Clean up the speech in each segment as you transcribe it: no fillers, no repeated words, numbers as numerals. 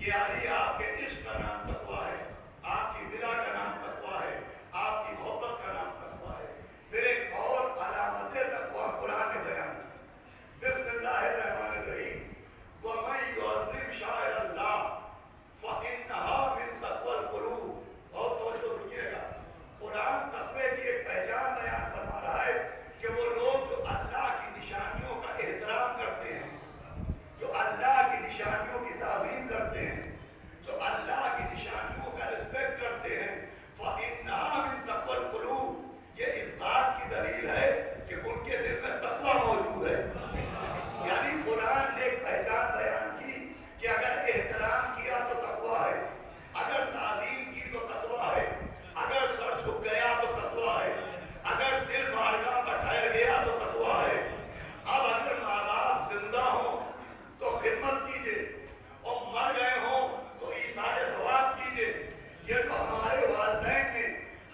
کہ علی آپ کے عشق کا نام تقویٰ ہے، آپ کی ولا کا نام تقویٰ ہے، آپ کی محبت کا نام تقویٰ ہے۔ پھر ایک اور علامت تقویٰ قرآن نے بیان کی، بسم اللہ الرحمن الرحیم، وَمَن يُعَظِّمْ شَعَائِرَ اللَّهِ فَإِنَّهَا مِن تَقْوَى الْقُلُوبِ۔ اور توجہ سنیے گا، قرآن تقوی کی ایک پہچان بیان فرما رہا ہے کہ وہ لوگ جو اللہ کی نشانیوں کا احترام کرتے ہیں، جو اللہ کی نشانیوں کی تعظیم کرتے ہیں، جو اللہ کی نشانیوں کا رسپیکٹ کرتے ہیں، فَإِنَّهَا مِن تَقْوَى الْقُلُوبِ، یہ اس بات کی دلیل ہے کہ ان کے دل میں تقویٰ موجود ہے۔ یعنی قرآن نے ایک پہچان بیان کی کہ اگر احترام کیا تو تقویٰ ہے، اگر تعظیم کی تو تقویٰ ہے، اگر سر جھک گیا تو تقویٰ ہے، اگر دل بارگاہ بٹھایا گیا تو تقویٰ ہے۔ اب اگر ماں باپ زندہ ہوں تو خدمت کیجیے، اور مر گئے ہوں تو ایثار ثواب کیجیے۔ یہ تو ہمارے والدین نے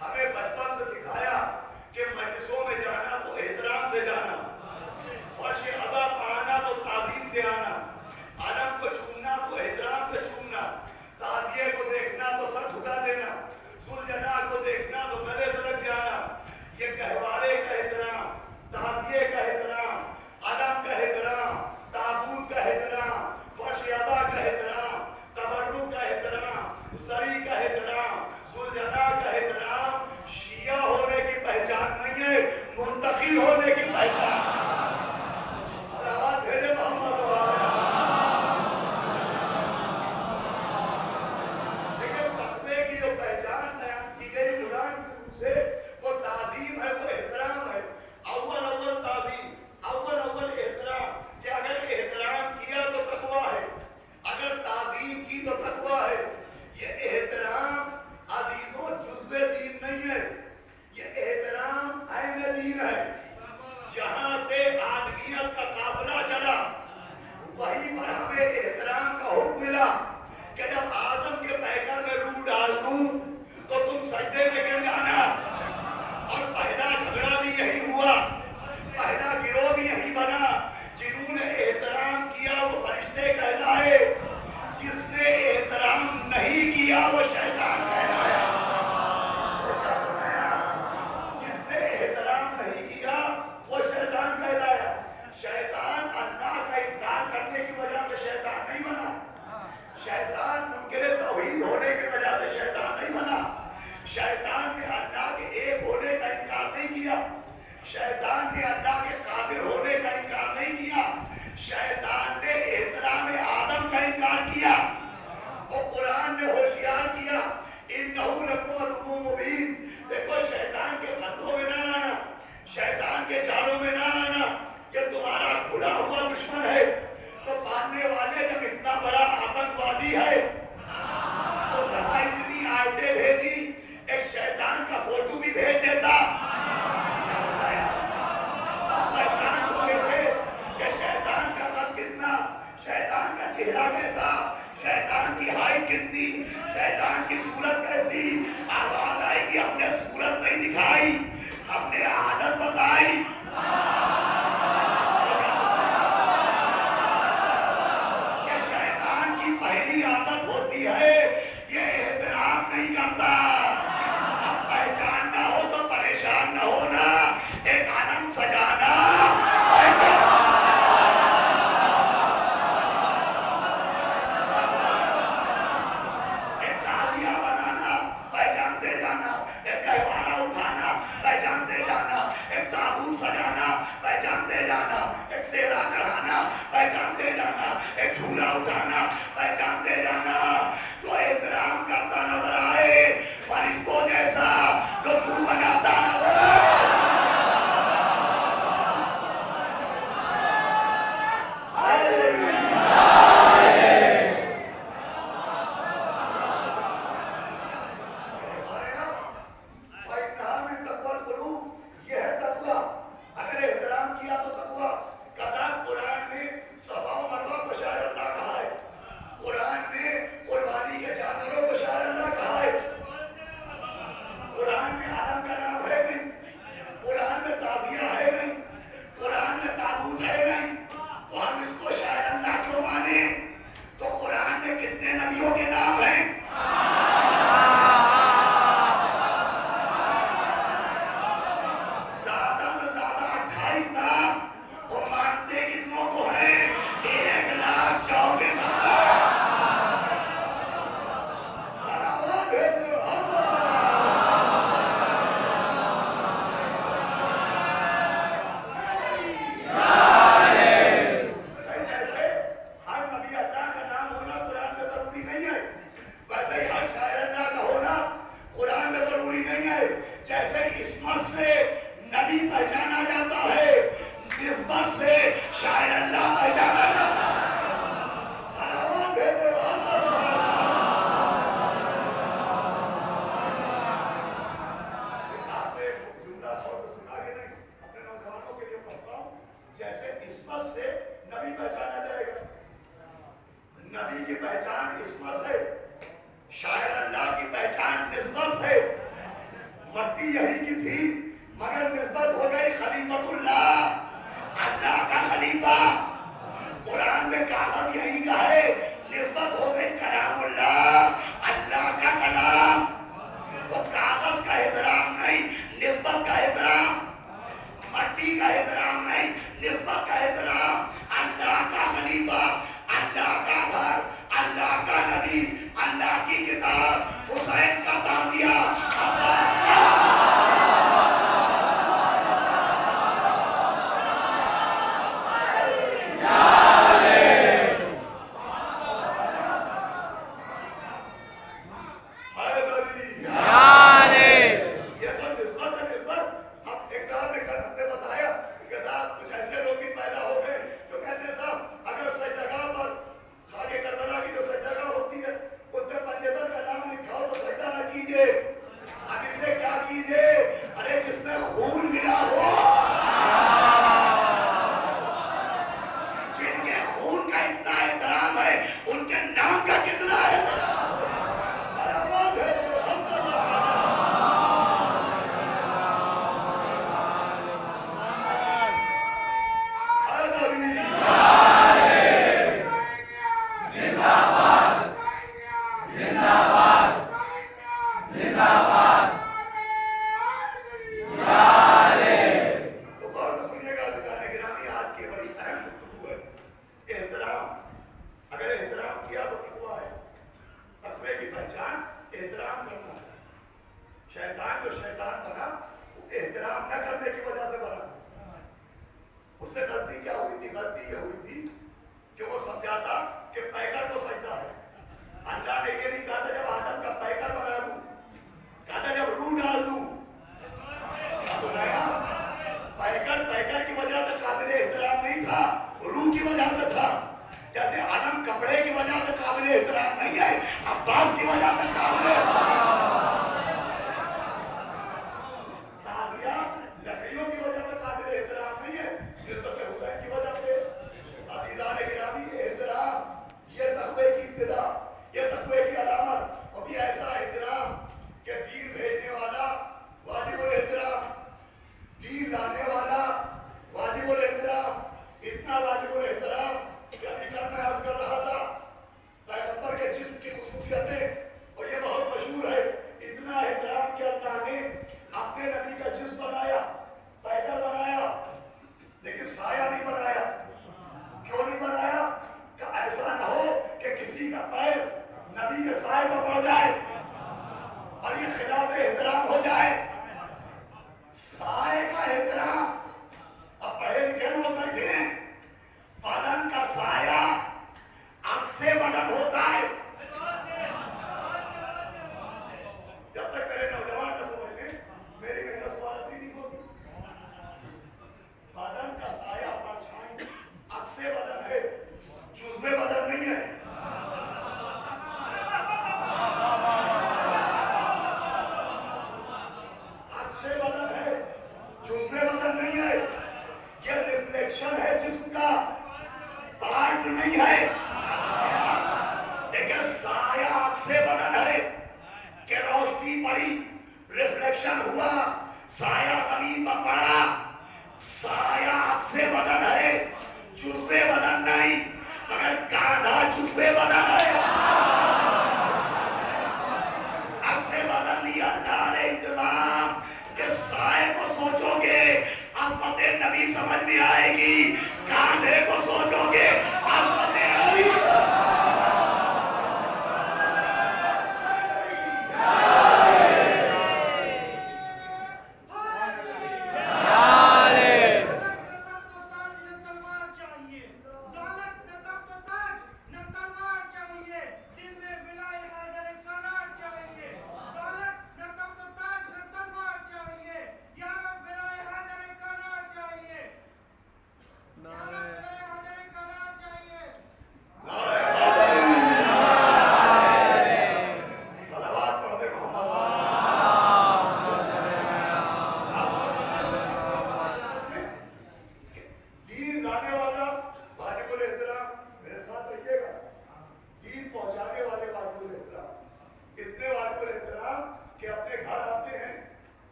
ہمیں بچپن سے سکھایا کہ مجلسوں میں جانا تو احترام سے جانا، فرش ادا پر آنا تو تعظیم سے آنا، عالم کو چھونا تو احترام سے چھونا، تعزیے کو دیکھنا تو سر جھکا دینا، سلجھنا کو دیکھنا تو گلے سے لگ جانا۔ یہ گہوارے کا احترام، تعزیے کا احترام، عالم کا احترام، تابوت کا احترام، فرش ادا کا احترام، تبرک کا احترام، زری کا احترام، سلجھنا کا احترام شیعہ ہونے کی پہچان نہیں ہے، منتقی ہونے کی پہچان ہے۔ آواز بھیجے محمد صلی اللہ علیہ وسلم۔ لیکن تقوی کی جو پہچان بیان کی گئی قرآن سے، وہ تعظیم ہے، وہ احترام ہے۔ اول تعظیم، اول احترام، کہ اگر احترام کیا تو تقویٰ ہے، اگر تعظیم کی تو تقویٰ ہے۔ یہ احترام عزیزوں جزو دین نہیں ہے، یہ احترام عین دین ہے۔ جہاں سے آدمیت کا قافلہ چلا، وہیں پر ہمیں احترام کا حکم ملا کہ جب آدم کے پیکر میں روح ڈال دوں تو تم سجدے میں گر جانا۔ اور پہلا جھگڑا بھی یہی ہوا، پہلا گروہ بھی یہی بنا۔ جنہوں نے احترام کیا وہ فرشتے کہلائے، جس نے احترام نہیں کیا وہ شیطان کہلایا۔ جس نے احترام نہیں کیا وہ شیطان کہلایا۔ شیطان اللہ کا انکار کرنے کی وجہ سے شیطان نہیں بنا، شیطان منکر توحید ہونے کی وجہ سے شیطان نہیں بنا، شیطان نے اللہ کے ایک ہونے کا انکار نہیں کیا، شیطان نے اللہ کے قادر ہونے کا انکار نہیں کیا، شیطان نے احترام آدم کا انکار کیا۔ اور قرآن نے ہوشیار کیا، انہو لکم عدو مبین۔ دیکھو شیطان کے پھندوں میں نہ آنا، شیطان کے جالوں میں نہ آنا، جب تمہارا کھلا ہوا دشمن ہے تو پالنے والے جب اتنا بڑا آتنکوادی ہے تو کہاں اتنی آیتیں بھیجی، ایک شیطان کا فوٹو بھی بھیج دیتا۔ پہچان کو دیکھے کہ شیطان کا قد کتنا، شیطان کا چہرہ کیسا، شیطان کی ہائٹ کتنی، شیطان کی صورت کیسی۔ آواز آئی کہ ہم نے صورت نہیں دکھائی، ہم نے عادت بتائی۔ کہ شیطان کی پہلی عادت ہوتی ہے یہ احترام نہیں کرتا۔ اب پہچان نہ ہو تو پریشان نہ ہونا، ایک عالم سجانا، ایک تالیہ بنانا، پہچانتے جانا، ایک گہوارہ اٹھانا، پہچانتے جانا، ایک تابوت سجانا، پہچانتے جانا، ایک سیرا چڑھانا، پہچانتے جانا، ایک جھولا اٹھانا، پہچانتے جانا۔ جو احترام کرتا نظر آئے، فرشتوں جیسا جو منہ بناتا نظر آئے۔ یہ ہے تقویٰ، اگر احترام کیا تو تقویٰ۔ قرآن نے صفا و مروہ کو شاید اللہ کہا ہے، قرآن نے قربانی जैसे इस्मत से नबी पहचाना जाएगा। नबी की पहचान इस्मत है, शायर अल्लाह की पहचान निस्बत है। मट्टी यही की थी मगर निस्बत हो गई खलीफतुल्लाह, अल्लाह का खलीफा। कुरान में कागज यही का है, निस्बत हो गई कलामुल्लाह, अल्लाह का कलाम। तो कागज का एहतराम नहीं, निस्बत का एहतराम। मट्टी का एहतराम नहीं, निस्बत का एहतराम। अल्लाह का खलीफा, अल्लाह का घर, अल्लाह का नबी, अल्लाह की किताब, हुसैन का ताज़िया, अब्बास का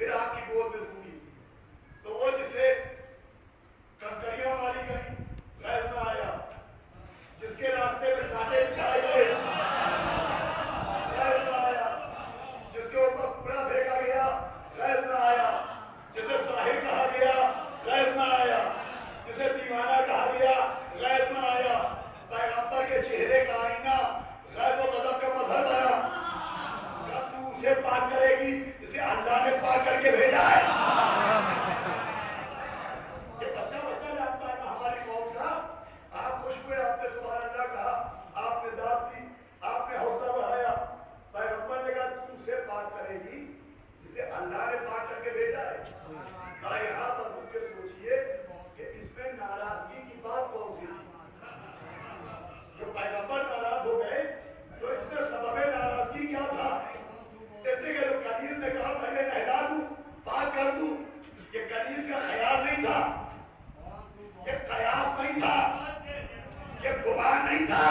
پھر آپ کی گود میں دوں گی. تو وہ جسے کنکریاں ماری گئی غیظ نہ آیا, جس کے راستے میں کانٹے بچھائے گئے غیظ نہ آیا, جس کے اوپر کوڑا پھینکا گیا غیظ نہ آیا, جسے ساحر کہا گیا غیظ نہ آیا, جسے دیوانہ کہا گیا غیظ نہ آیا. پیغمبر کے چہرے کا آئینہ غیظ و غضب کا مظہر بنا. کیا تو اسے پاک کرے گی جسے اللہ نے پاک کر کے بھیجا ہے؟ یہ بچہ جانتا ہے نا ہماری قوم کا. آپ خوش ہوئے, آپ نے سبحان اللہ کہا, آپ نے داد دی, آپ نے حوصلہ بڑھایا. پیغمبر نے کہا تو اسے پاک کرے گی جسے اللہ نے پاک کر کے بھیجا ہے. یہاں پر رک کے سوچئے کہ اس میں ناراضگی کی بات کون سی تھی؟ جو پیغمبر ناراض ہو گئے تو اس میں سبب ناراضگی کیا تھا؟ کہتے کہ جو کنیز نے کہا میں نے نہلا دوں, پاک کر دوں, یہ کنیز کا خیال نہیں تھا, یہ قیاس نہیں تھا, یہ گمان نہیں تھا,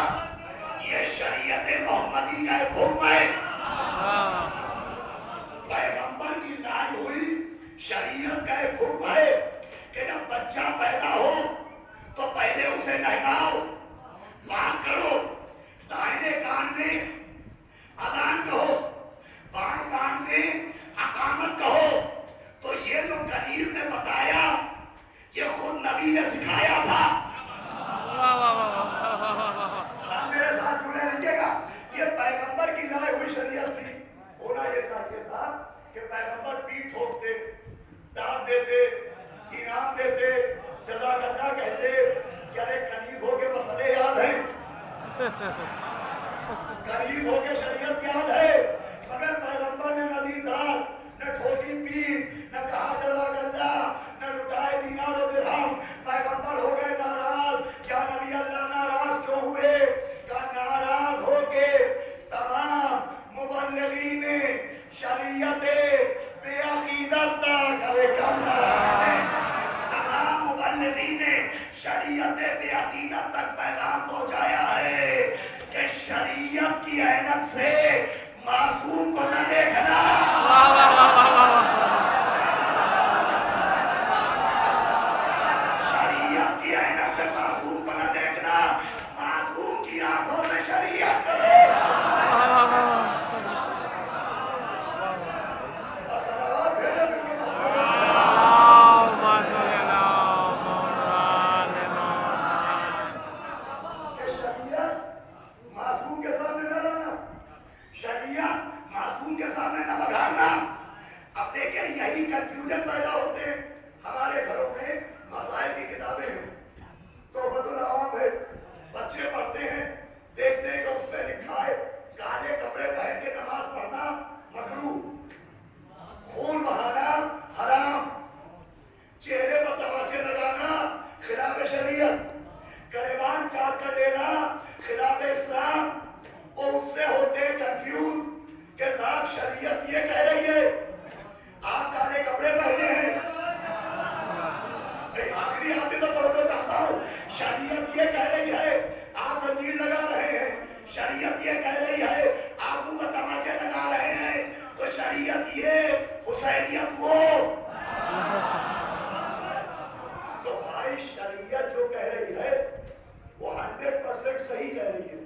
یہ شریعت محمدی کا ایک حکم ہے. پیغمبر کی لائی ہوئی شریعت کا ایک حکم ہے کہ جب بچہ پیدا ہو تو پہلے اسے نہلاؤ, پاک کرو, دائیں کان میں اذان کہو, بائیں کان میں اقامت کہو. تو یہ جو کنیز نے بتایا یہ خود نبی نے سکھایا تھا. میرے ساتھ جڑے رہیے گا, یہ پیغمبر کی لائی ہوئی شریعت تھی. ہونا یہ چاہیے تھا کہ پیغمبر پیٹھ ٹھوکتے, داد دیتے, انعام دیتے, جزاک اللہ کہتے کہ ارے کنیز ہو کے مسئلے یاد ہیں, کنیز ہو کے شریعت یاد ہے. مگر پیغمبر نے نہ دی داد, نہ ٹھوکی پیٹھ, نہ کہا جزاک اللہ, نہ لٹائے دینار و درہم. پیغمبر ہو گئے ناراض. کیا نبی اللہ ناراض کیوں ہوئے؟ کیا ناراض ہو کے تمام مبلغین شریعت بے عقیدت تک تمام مبلغین شریعت بے عقیدت تک پیغام پہنچایا ہے کہ شریعت کی عینت سے معصوم کو نہ دیکھنا. شریعت کی عینت سے معصوم کو نہ دیکھنا, معصوم کی آنکھوں سے شریعت کرو. اب دیکھیں یہی کنفیوژن پیدا ہوتے ہیں. ہمارے گھروں میں مسائل کی کتابیں ہیں, تحفۃ العوام ہے, بچے پڑھتے ہیں, دیکھتے ہیں کہ اس میں لکھا ہے کالے کپڑے پہن کے نماز پڑھنا مکروہ, خون بہانا حرام, چہرے پر تماچے لگانا خلاف شریعت, گریبان چاک کر لینا خلاف اسلام. اور اس سے ہوتے کنفیوز کہ صاحب شریعت یہ کہہ رہی ہے آپ کالے کپڑے پہنے ہیں. آخری آپ تو پڑھنا چاہتا ہوں, شریعت یہ کہہ رہی ہے آپ زنجیر لگا رہے ہیں, شریعت یہ کہہ رہی ہے آپ منہ میں تماچے لگا رہے ہیں, تو شریعت یہ حسینیت وہ. تو بھائی شریعت جو کہہ رہی ہے وہ 100% صحیح کہہ رہی ہے,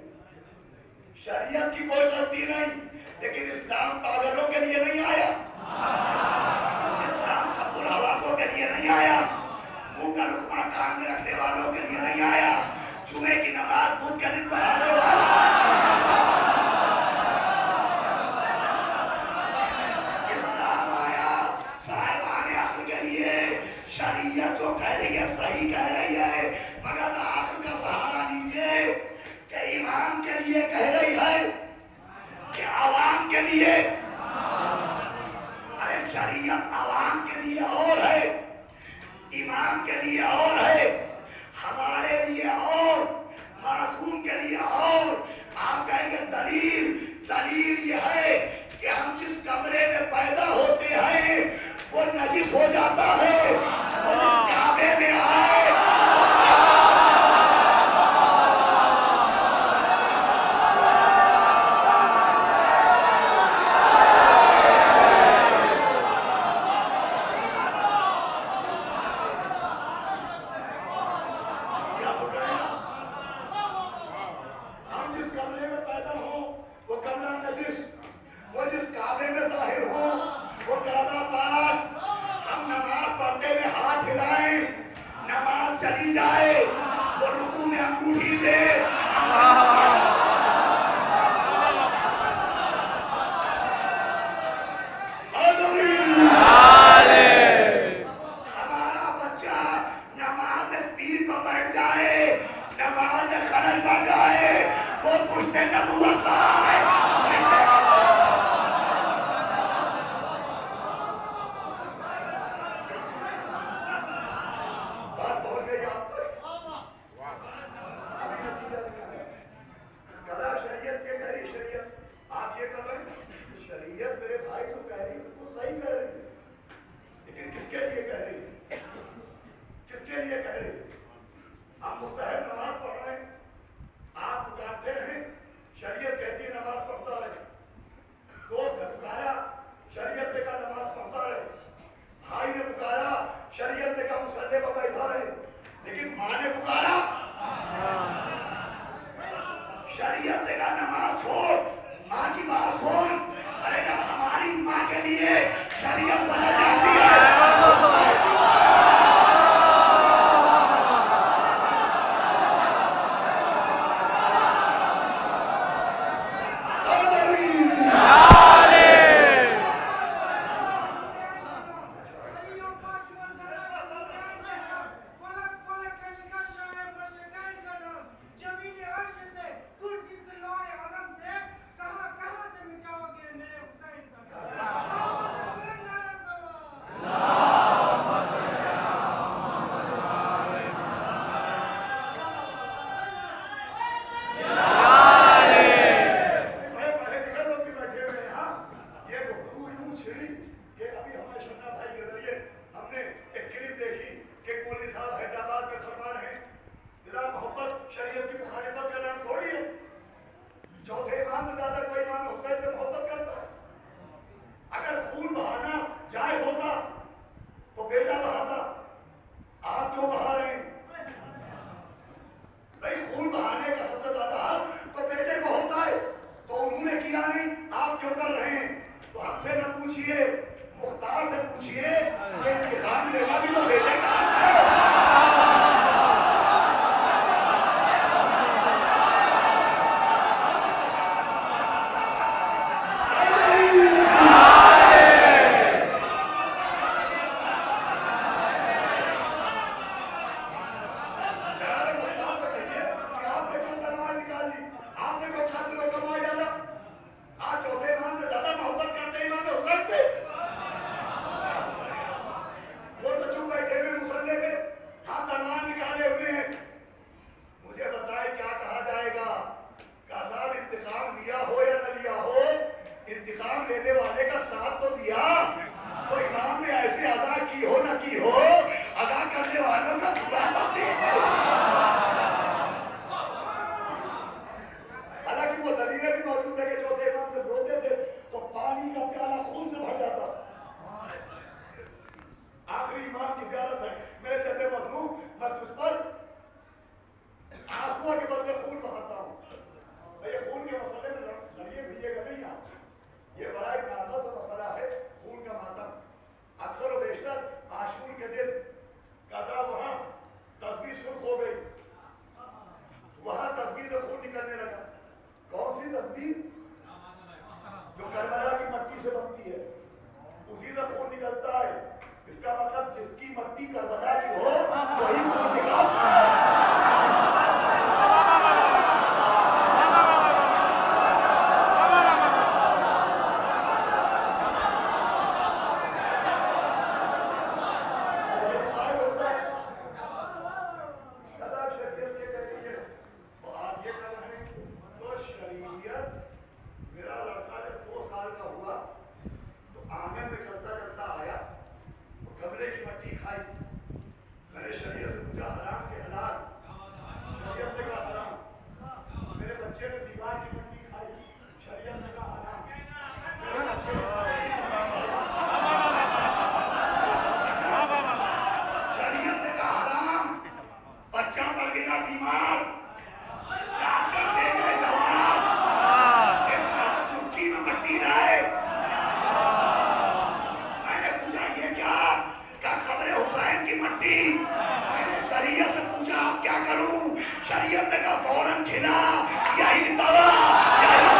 شریعت کی کوئی غلطی نہیں. لیکن اسلام پاگلوں کے لیے نہیں آیا, اسلام خط الحواسوں کے لیے نہیں آیا, منہ کا لقمہ کان میں رکھنے والوں کے لیے نہیں آیا, جمعے کی نماز بدھ کے دن پڑھانے والا. اسلام آیا صاحبان عقل کے لیے. شریعت جو کہہ رہی ہے صحیح کہہ رہی ہے, مگر عقل کا سہارا لیجیے کہ امام کے لیے کہہ رہی ہے کہ عوام کے لیے. ارے شریعت عوام کے لیے اور ہے, امام کے لیے اور ہے, ہمارے لیے اور, معصوم کے لیے اور. آپ کہیں گے دلیل یہ ہے کہ ہم جس کمرے میں پیدا ہوتے ہیں وہ نجس ہو جاتا ہے, اور اس کعبے میں آئے आवाज चली जाए वो रुकू में अंगूठी दे। हमारा बच्चा नमाज में पीर पर बैठ जाए, नमाज में खलल बढ़ जाए, वो पुश्ते नबूवत पाए। बात पहुंच गई आप तक? अभी नतीजा شریعت کا فوراً کھلا، یہی دوا، یہی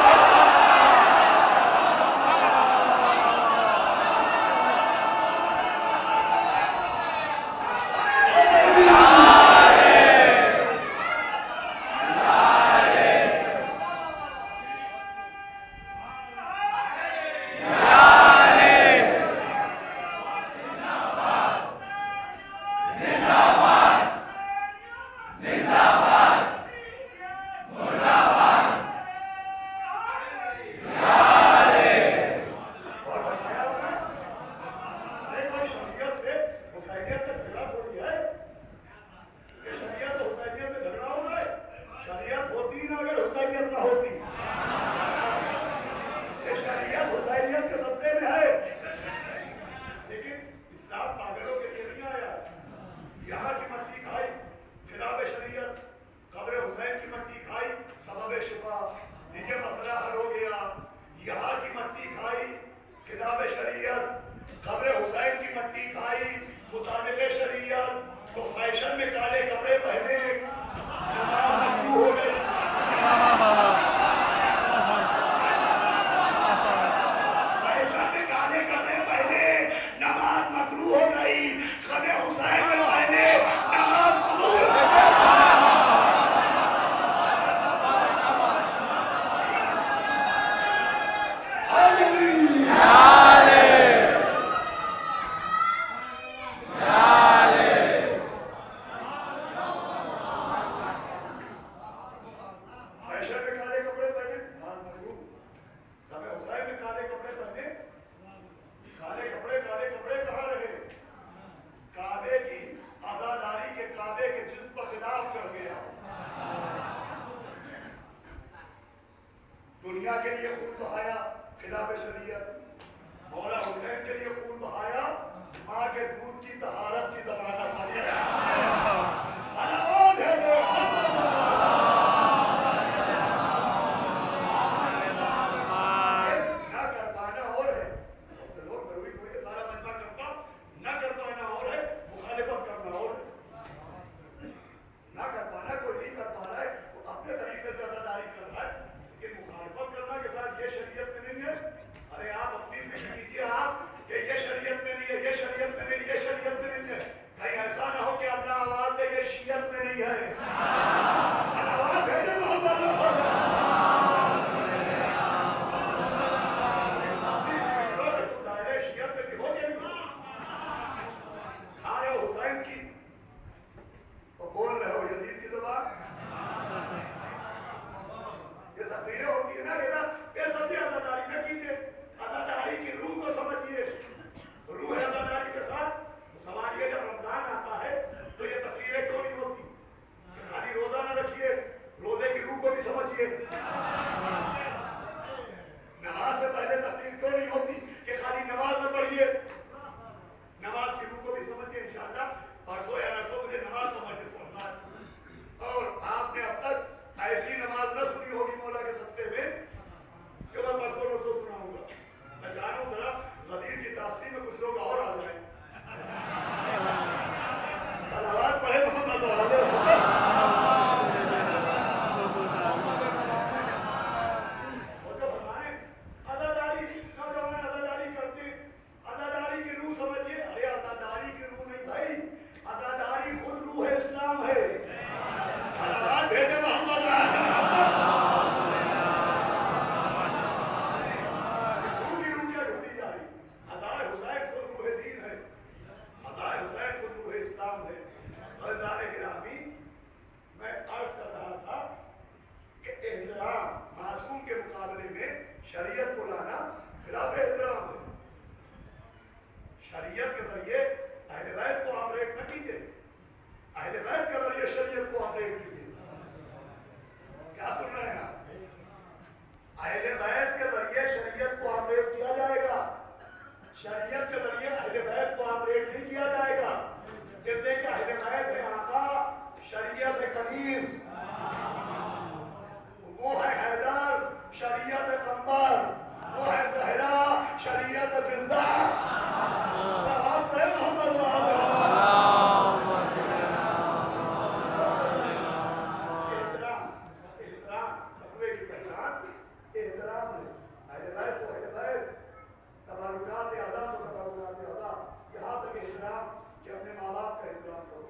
کہ اپنے ماں باپ کا احترام کرو،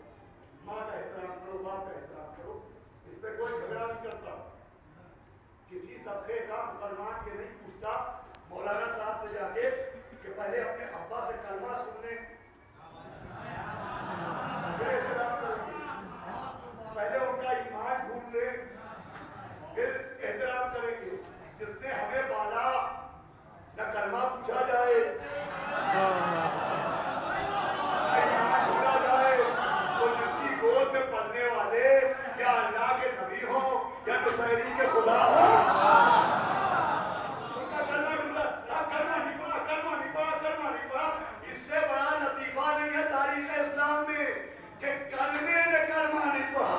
ماں کا احترام کرو، باپ کا احترام کرو. اس پہ کوئی جھگڑا نہیں کرتا. کسی طبقے کا مسلمان کے نہیں پوچھتا مولانا صاحب سے جا کے کہ پہلے اپنے ابا سے کلمہ سن لیں پھر احترام کریں گے، پہلے ان کا ایمان ڈھونڈ لیں پھر احترام کریں گے. جس نے ہمیں پالا نہ کلمہ پوچھا جائے گود میں پڑھنے والے یا اللہ کے نبی ہو یا نصیری کے خدا ہو، ان کا کلمہ نہیں پڑھا. اس سے بڑا لطیفہ نہیں ہے تاریخ اسلام میں کہ کلمے نے کلمہ نہیں پڑھا.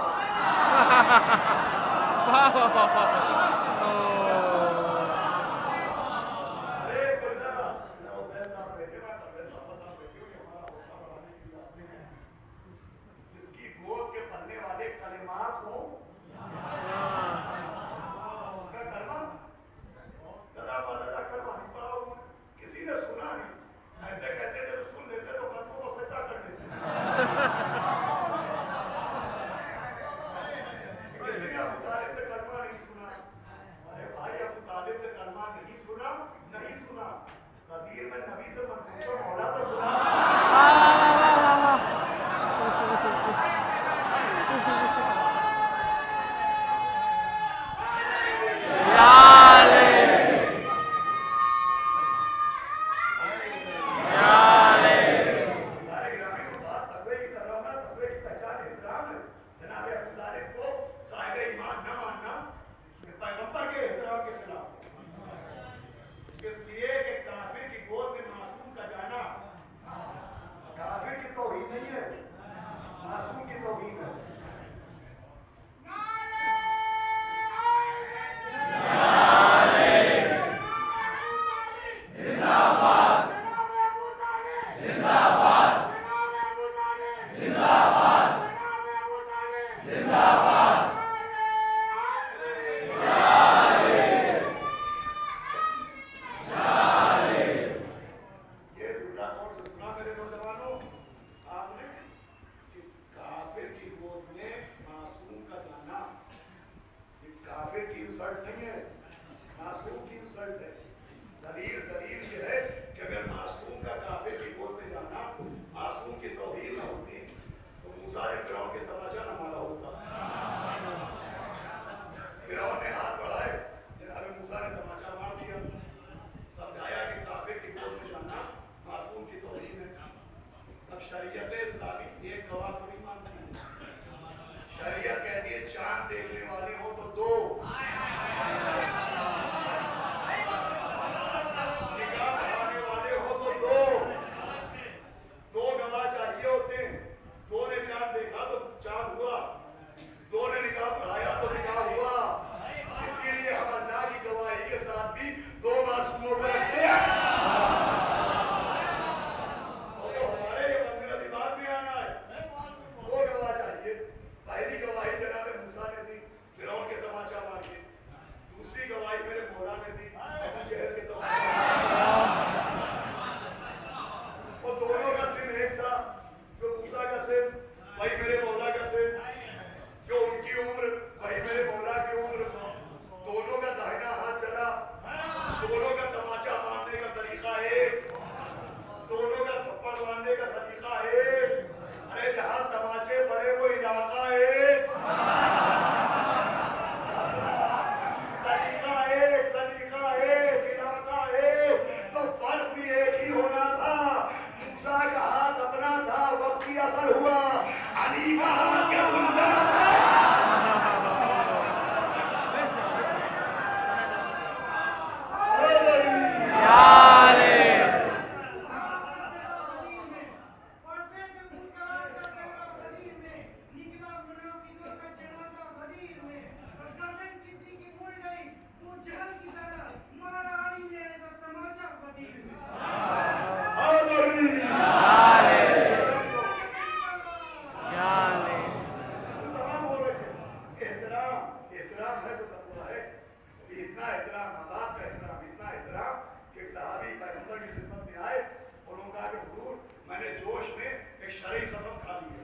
एक शरई कसम खा ली है।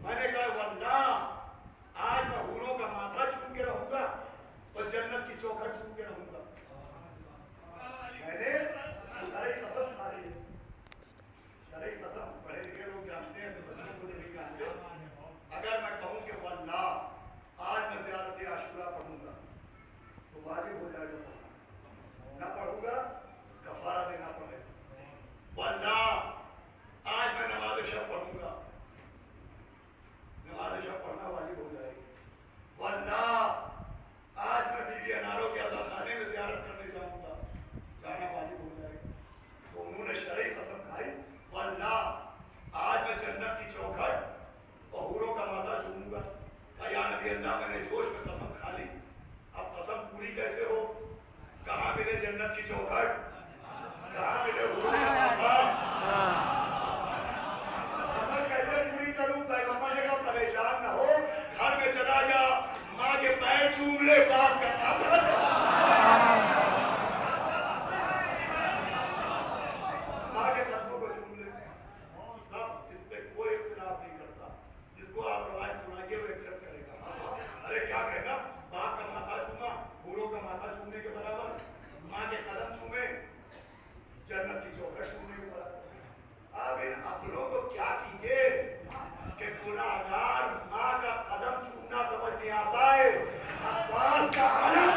मैंने कहा वल्लाह आज मैं हूरों का माथा चूम के रहूंगा और जन्नत की चौखट चूम के रहूंगा। मैंने शरई कसम खा ली है। शरई कसम पढ़े लिखे लोग जानते हैं, तो बच्चों को नहीं जानते। अगर मैं कहूं कि वल्लाह आज मैं ज़ियारत आशूरा पढ़ूंगा तो वाजिब हो जाएगा पढ़ना, ना पढ़ूंगा कफारा देना पड़ेगा। वल्लाह आज मैं नमाज शब पढ़ूंगा, नमाज शब पढ़ना वाजिब हो जाएगी। वल्लाह आज मैं बीबी अनारों के अज़ाखाने में ज़ियारत करने जाऊंगा, जाना वाजिब हो जाएगा। तो उन्होंने शरई कसम खाई, वल्लाह आज मैं जन्नत की चौखट और हूरों का माथा चूमूंगा। या नबी अल्लाह मैंने जोश में कसम खा ली, अब कसम पूरी कैसे हो? कहाँ मिले जन्नत की चौखट, कहाँ मिले हूरों का माथा? कसम कैसे पूरी करूं? पैगंबर ने कहा परेशान न हो, घर में चला जा, माँ के पैर चूम ले, बाप का माथा माँ के कदमों को चूम ले। सब इस पे कोई इख्तिलाफ नहीं करता। जिसको आप रवायत सुनाइए वो एक्सेप्ट करेगा। अरे क्या कहना, बाप का माथा चूमा हूरों का माथा चूमने के बराबर, माँ के कदम चूमे जन्नत की चौखट चूमने के बराबर। अब इन अपनों को क्या कीजिए कि गुनाहगार माँ का कदम चूमना समझ नहीं आता है, अब्बास का आलम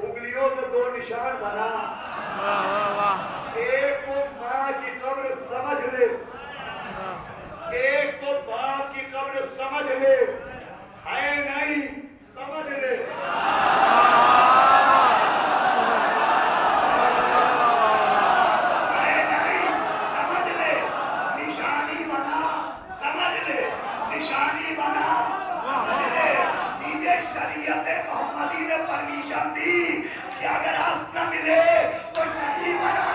उंगलियों से दो निशान बना, एक को माँ की कब्र समझ ले, एक को बाप की कब्र समझ ले, है नहीं समझ ले। है नहीं समझ ले, निशानी बना समझ ले, निशानी बना समझ ले। दीजिए शरीयत मोहम्मदी ने परमिशन दी कि अगर आस न मिले तो सही बना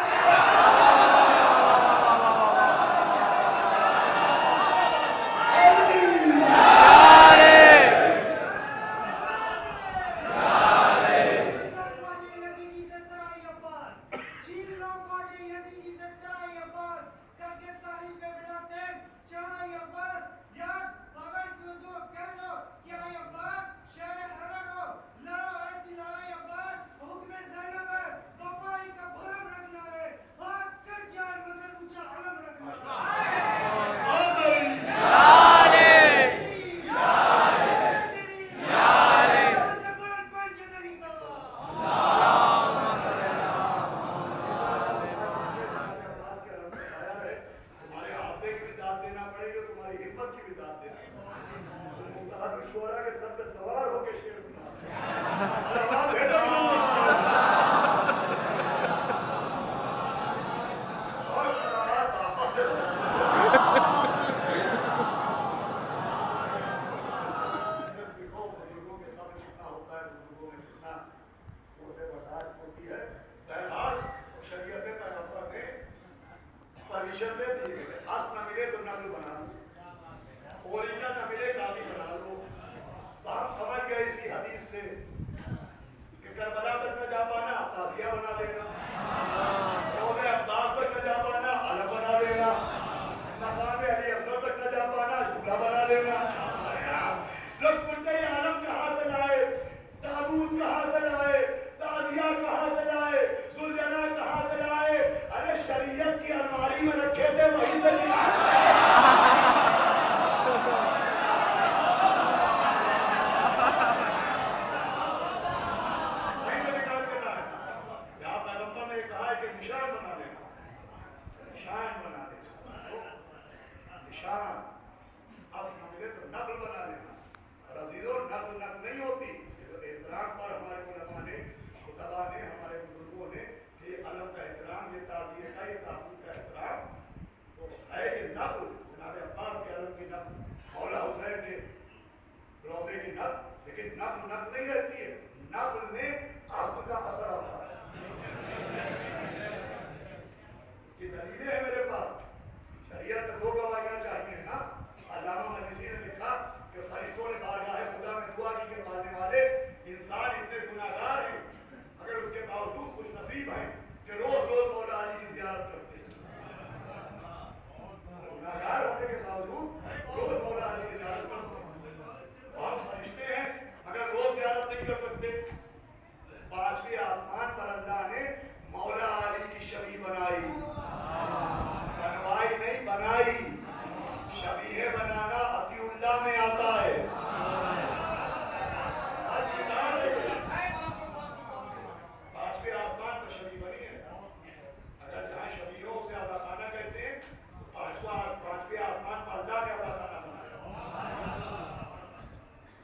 निशान बना देना, निशान बना देना, निशान। अब मिले तो नकल बना लेना। और अजीजों, नकल नहीं होती। एहतराम पर हमारे उलमा ने, खुतबा ने, हमारे बुजुर्गों ने ये अलम का एहतराम, ये ताज़िए का, ये ताबूत का एहतराम तो है। ये नकल जनाब अब्बास के अलम की नकल, मौला हुसैन के रोज़े की नकल, लेकिन नकल नहीं रहती है। नकल में अस्ल का असर आता है। इसकी दलीलें है मेरे पास। शरीयत में 2 गवाहियां चाहिए ना। अल्लामा मजलिसी ने लिखा कि फरिश्तों ने बारगाह खुदा में दुआ की के मानने वाले इंसान इतने गुनाहगार हैं, मगर उसके बावजूद खुश नसीब हैं कि रोज रोज मौला अली की ज़ियारत करते हैं। गुनाहगार होने के बावजूद रोज मौला अली की ज़ियारत करते हैं। हम फरिश्ते हैं मगर रोज ज़ियारत नहीं कर सकते। 5वें आसमान पर अल्लाह ने मौला अली की शबी बनाई, बनवाई नहीं, बनाई। शबीह बनाना अतीउल्लाह में आता है। 5वें आसमान पर शबी बनी है। अगर जहाँ शबीहों से आज़ा खाना कहते हैं तो 5वें आसमान पर अल्लाह ने आज़ा खाना बनाया।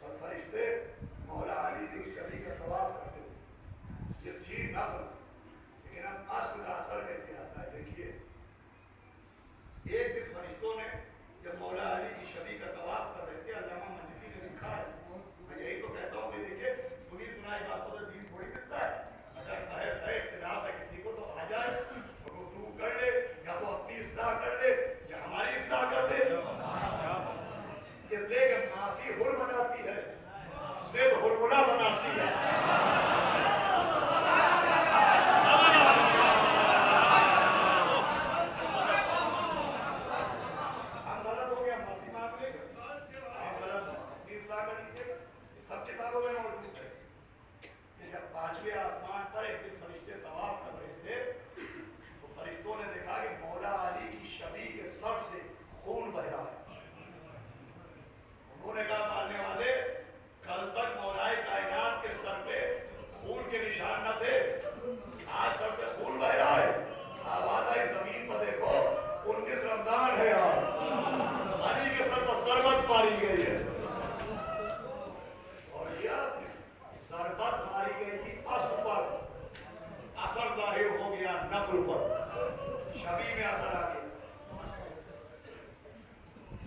और फरिश्ते मौला अली की शबी का तवाफ करते थे। ये थी नक़ल। लेकिन अब अस्ल का असर कैसे आता है देखिए। एक दिन फरिश्तों ने जब मौला अली की शबी का तवाफ कर रहे थे, अल्लामा मजलिसी ने लिखा है, मैं यही तो कहता हूँ कि देखिए सुनी सुनाई बातों से दीन थोड़ी मिलता है। अगर बहस है, इख्तिलाफ है किसी को तो आ जाए, तो गुफ्तगू कर ले, या तो अपनी इस्लाह कर ले या हमारी इस्लाह कर दे। इसलिए कि माफी हुल बनाती है, सिर्फ हुलमुला बनाती है। सब किताबों में मौजूद है। जब 5वें आसमान पर एक दिन फरिश्ते तवाफ कर रहे थे तो फरिश्तों ने देखा कि मौला अली की शबी के सर से खून बह रहा है। उन्होंने कहा, मानने वाले, कल तक मौलाए कायनात के सर पे खून के निशान न थे, आज सर से खून बह रहा है। आवाज आई, जमीन पर देखो, 19 रमजान है यार, अली के सर पर सरबत मारी गई है। सरबत मारी गई थी अस्ल पर, असर जाहिर हो गया नकल पर, शबी में असर आ गया।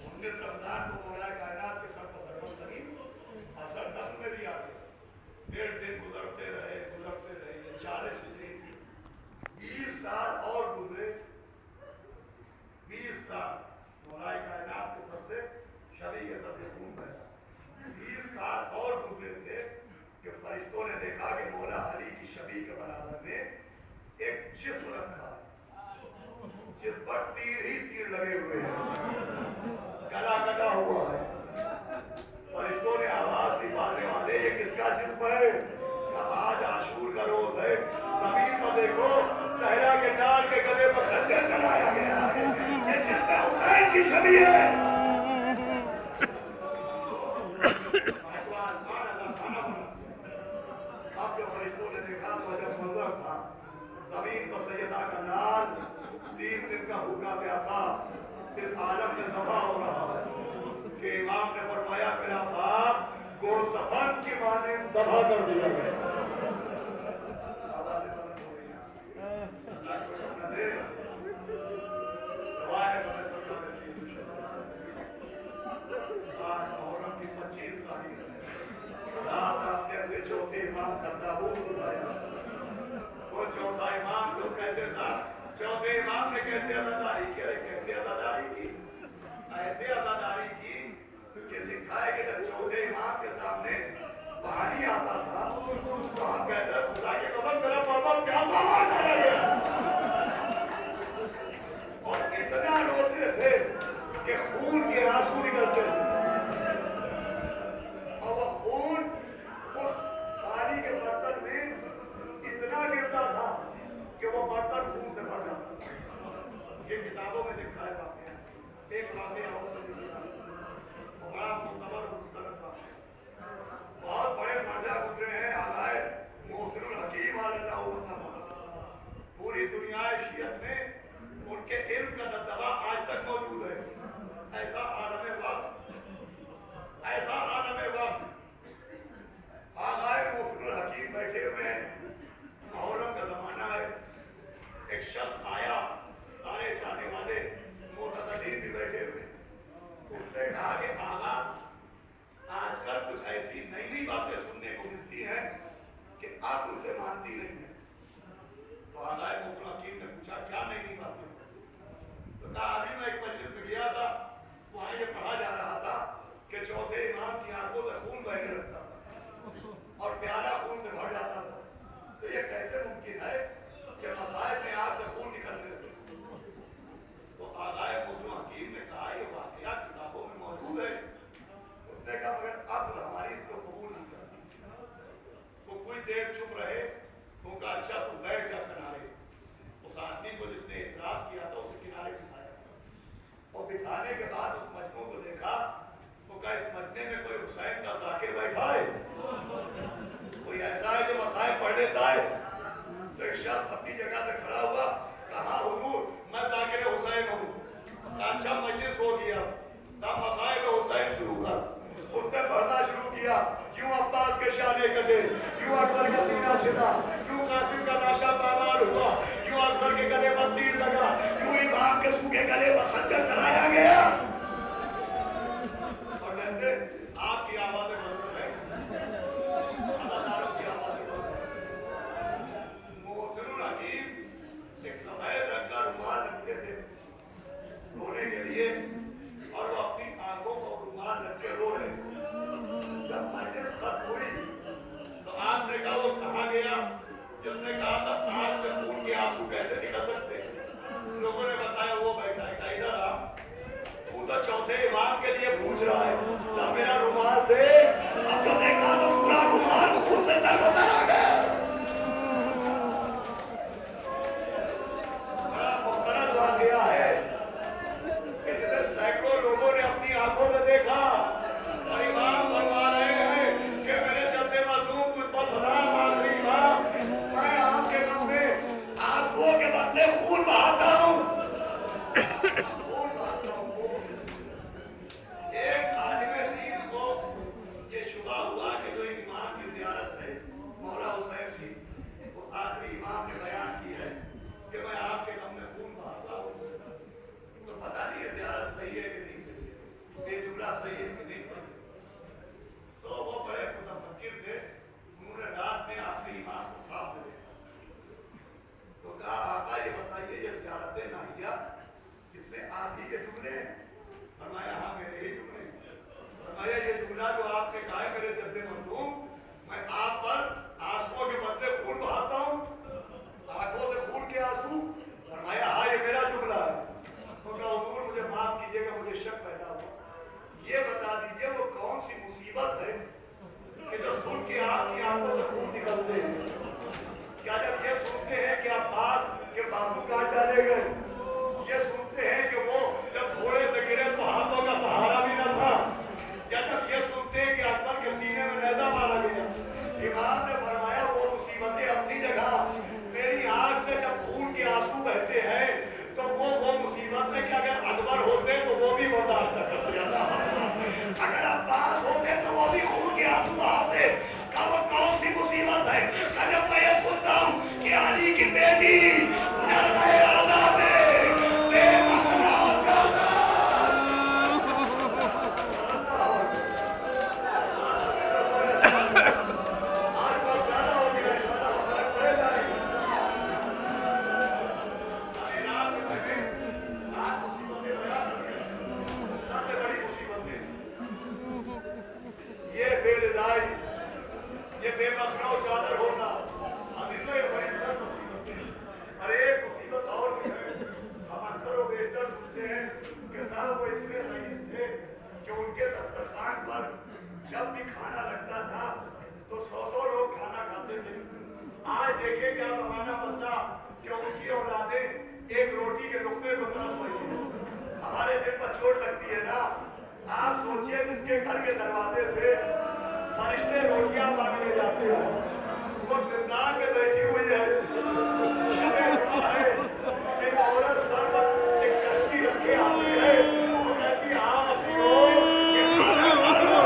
19 रमजान को मौला कायनात के सर पर सरबत लगी, असर नकल में भी आ गया। 1.5 दिन गुजरते रहे। 40 हिजरी थी, 20 साल और गुजरे। 20 साल मौला कायनात के सर से, शबी के सर से खून बहा। 20 साल और गुजरे थे कि फरिश्तों ने देखा कि मौला अली की शबी के बराबर में एक जिस्म रखा, जिस पर तीर ही तीर लगे हुए हैं, गला कटा हुआ है। फरिश्तों ने आवाज दी, मारने वाले, ये किसका जिस्म है? आज आशूर का रोज है, जमीन पर देखो, सहरा के डाल के गले पर खंजर चलाया गया है, ये जिस्म हुसैन की शबी है। जमीन पर सैयदा का लाल 3 दिन का भूखा प्यासा इस आलम में ज़बा हो रहा है कि इमाम ने फरमाया, मेरा बाप गोसफन की माने ज़बा कर दिया गया। चौथे इमाम करता वो चौथा इमाम तो कहते था, चौथे इमाम ने कैसे अदादारी की? अरे कैसे अदादारी की? ऐसे अदादारी की कि लिखा है कि जब चौथे इमाम के सामने पानी आता था तो हम कहते खुदा के कसम मेरा पापा क्या सामान डाला गया, और इतना रोते थे कि खून के आंसू निकलते थे। और वो खून उस पानी के बर्तन में इतना गिरता था कि वो बर्तन खून से भर जाता। ये किताबों में लिखा है वाकया। एक वाकया और बड़ा मुस्तबर था, बहुत बड़े राजा गुजरे हैं, आलाए मोहसिनुल हकीम अल्लाह पूरी दुनिया शख्स अपनी जगह से खड़ा हुआ, कहा हुजूर मैं ज़ाकिर हुसैन हूँ। अच्छा मजलिस हो गया, तब मसाइब हुसैन शुरू कर। उसने पढ़ना शुरू किया, क्यों अब्बास के शाने कदे, क्यों अकबर का सीना छिदा, क्यों कासिम का लाशा पामाल हुआ, क्यों अकबर के गले पर तीर लगा, क्यों इमाम के सूखे गले पर खंजर चलाया गया। और जैसे आपकी आवाज़ें बंद है, अदादारों की आवाज़ें बंद है। मोहसिनुल हकीम एक सफेद रंग का रुमाल रखते थे रोने के लिए, और वो अपनी आंखों को रुमाल रख के रो रहे। जब मजलिस खत्म हुई तो आपने कहा वो कहाँ गया जिसने कहा था आंख से खून के आंसू कैसे निकल सकते। लोगों ने बताया वो बैठा है। कहा इधर आ, तू तो चौथे इमाम के लिए पूछ रहा है, ना मेरा रुमाल दे। अब जो देखा तो पूरा रुमाल खून से तरबतर आ गया। बड़ा मुस्तरद वाक़या है कि जिसे सैकड़ों लोगों ने अपनी आंखों से देखा, और इमाम फरमा रहे हैं कि मेरे जद्दे मज़लूम तुझ पर सलाम आखिरी इमाम, मैं आपके गम में आंसुओं के बदले खून बहाता हूँ। खून बहाता हूँ, खून। एक आलिम दीन को ये शुबा हुआ कि जो इमाम की ज़ियारत है मौला हुसैन की, वो आखिरी इमाम ने बयान की है कि मैं आपके गम में खून बहाता हूँ। तो पता नहीं है ज़ियारत सही है कि नहीं सही है, ये जुमला सही है कि नहीं सही है। तो वो बड़े मुतफक्किर थे, उन्होंने रात में आखिरी इमाम को ख्वाब में देखा। तो कहा आका ये बताइए ये ज़ियारत नाहिया इसमें आप ही के जुमले हैं? फरमाया हाँ मेरे ही जुमले हैं। फरमाया ये जुमला जो आपने कहा है मेरे जद्दे मज़लूम, मैं आप पर आंसुओं के बदले खून बहाता हूँ, आंखों से खून के आंसू। फरमाया हाँ ये मेरा जुमला है। तो कहा हुजूर मुझे माफ कीजिएगा, मुझे शक पैदा हुआ, ये बता दीजिए वो कौन सी मुसीबत है कि जो सुन के आपकी आंखों से खून निकलते हैं। क्या जब ये सुनते हैं कि अब्बास के बाजू काट डाले गए, ये सुनते हैं कि वो जब घोड़े से गिरे तो हाथों का सहारा भी न था, या जब ये सुनते हैं कि अकबर के सीने में नेज़ा मारा गया। इमाम ने फरमाया वो मुसीबतें अपनी जगह, मेरी आंख से जब खून के आंसू बहते हैं तो वो मुसीबत है कि अगर अकबर होते तो वो भी बर्दाश्त न कर जाता, अगर अब्बास होते तो वो भी खून के आंसू बहाते। का वो कौन सी मुसीबत है जब मैं ये सुनता हूँ कि अली की बेटी नरमाए आज़ाद है, बेमहरा आज़ाद। आज बहुत ज़्यादा हो गया है, ज़्यादा पड़े जा रही है। अभी रात में मैंने 7 मुसीबतें बयान की हैं। सबसे बड़ी मुसीबतें ये बेरज़ाई, ये बेमखनौ चादर होना, अदिल्ले बड़ी सर मुसीबतें। और एक मुसीबत और भी है, हम अक्सर वो बेहतर सुनते हैं कि साहब वो इतने रईस थे कि उनके दस्तरखान पर जब भी खाना लगता था तो 100 लोग खाना खाते थे। आज देखिए क्या जमाना बदला कि उनकी औलादें एक रोटी के लुकमे को तरस रही है। हमारे दिल पर चोट लगती है ना। आप सोचिए जिसके घर के दरवाजे से फरिश्ते रोटियां मांगने जाते हैं, वो जिंदान में बैठी हुई है, एक औरत सर पर एक कश्ती रखे आती है, वो कहती हाँ हसीनो ये खाना खा लो।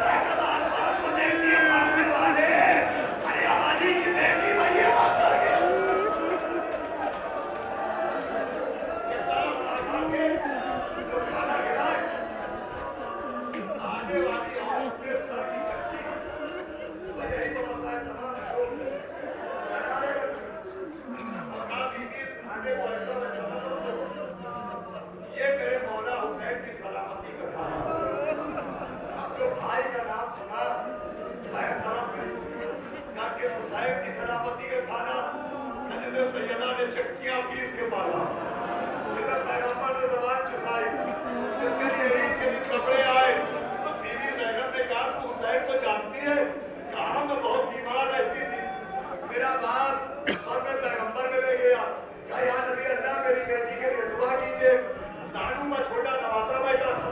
आसमान को देखती है मांगने वाले, अरे हमारी की बेटी वही बात कर गया। ये तरस लगा के जो खाना गिराए आने वाली औरत के सर की कश्ती यही तो मसला है तमाम लोग ये मेरे मौला हुसैन की सलामती का खाना। अब जो भाई का नाम सुना बहन नाम किस हुसैन की सलामती का खाना, जिसे सैयदा ने चक्कियां पीस के पाला, जिसे पैगंबर ने ज़बान चुसाई, जिसके लिए ईद के दिन कपड़े आए। बीवी ज़ैनब ने कहा तू हुसैन को जानती है? कहा मैं बहुत बीमार रहती थी, मेरा बाप और मैं पैगंबर में ले गया, कहा या नबी अल्लाह मेरी बेटी के लिए दुआ कीजिए। सानू में छोटा नवासा बैठा था,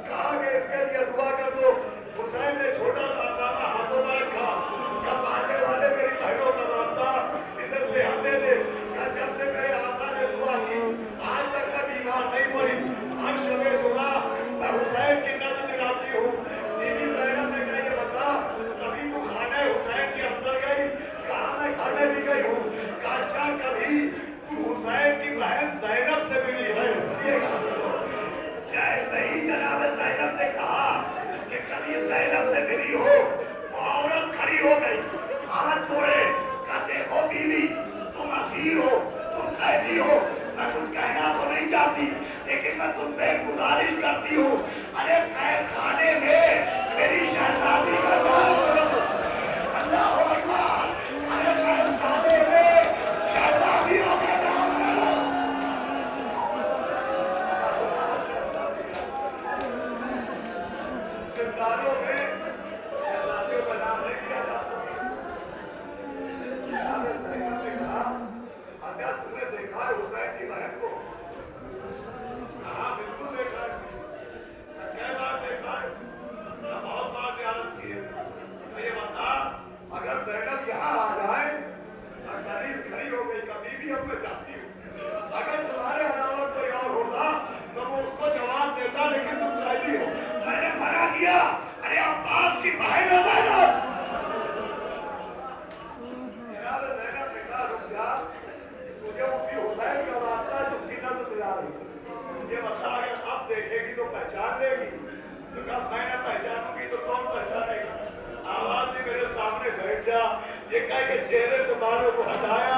कहा कि इसके लिए दुआ कर दो। हुसैन ने छोटा सा हाथों में रखा, क्या मारने वाले मेरी बहनों का नाम था, इसे زینب سے ملی ہو، وہ عورت کھڑی ہو گئی، ہاتھ جوڑے، کہتے ہو بیوی تم اسیر ہو، تم قیدی ہو، میں کچھ کہنا تو نہیں چاہتی لیکن میں تم سے ایک گزارش کرتی ہوں، ارے قید خانے میں میری شہزادی کا نام کرو، اللہ اکبر، ارے قید خانے میں شہزادیوں کا نام کرو۔ زندانوں میں شہزادیوں کا نام نہیں کیا جاتا۔ زینب نے کہا اچھا تم نے دیکھا ہے حسین کی بہن کو؟ کہا بالکل دیکھا ہے، کئی بار دیکھا ہے، میں بہت بار زیارت کی ہے۔ تو یہ بتا اگر زینب یہاں آ جائے اور کنیز کھڑی ہو گئی کبھی بھی اب میں چاہتی ہوں اگر تمہارے علاوہ کوئی اور ہوتا تو وہ اس کو جواب دیتا لیکن تم قیدی ہو، میں نے منع کیا، ارے عباس کی بہن ہے زینب۔ جناب زینب نے کہا رک جا، تجھے اسی حسین کا واسطہ ہے جس کی نظر سے آ رہی ہے، یہ بتا اگر اب دیکھے گی تو پہچان لے گی، تو کہا میں نہ پہچانوں گی تو کون پہچانے گا؟ آواز ہی میرے سامنے بیٹھ جا، یہ کہہ کے چہرے سے بالوں کو ہٹایا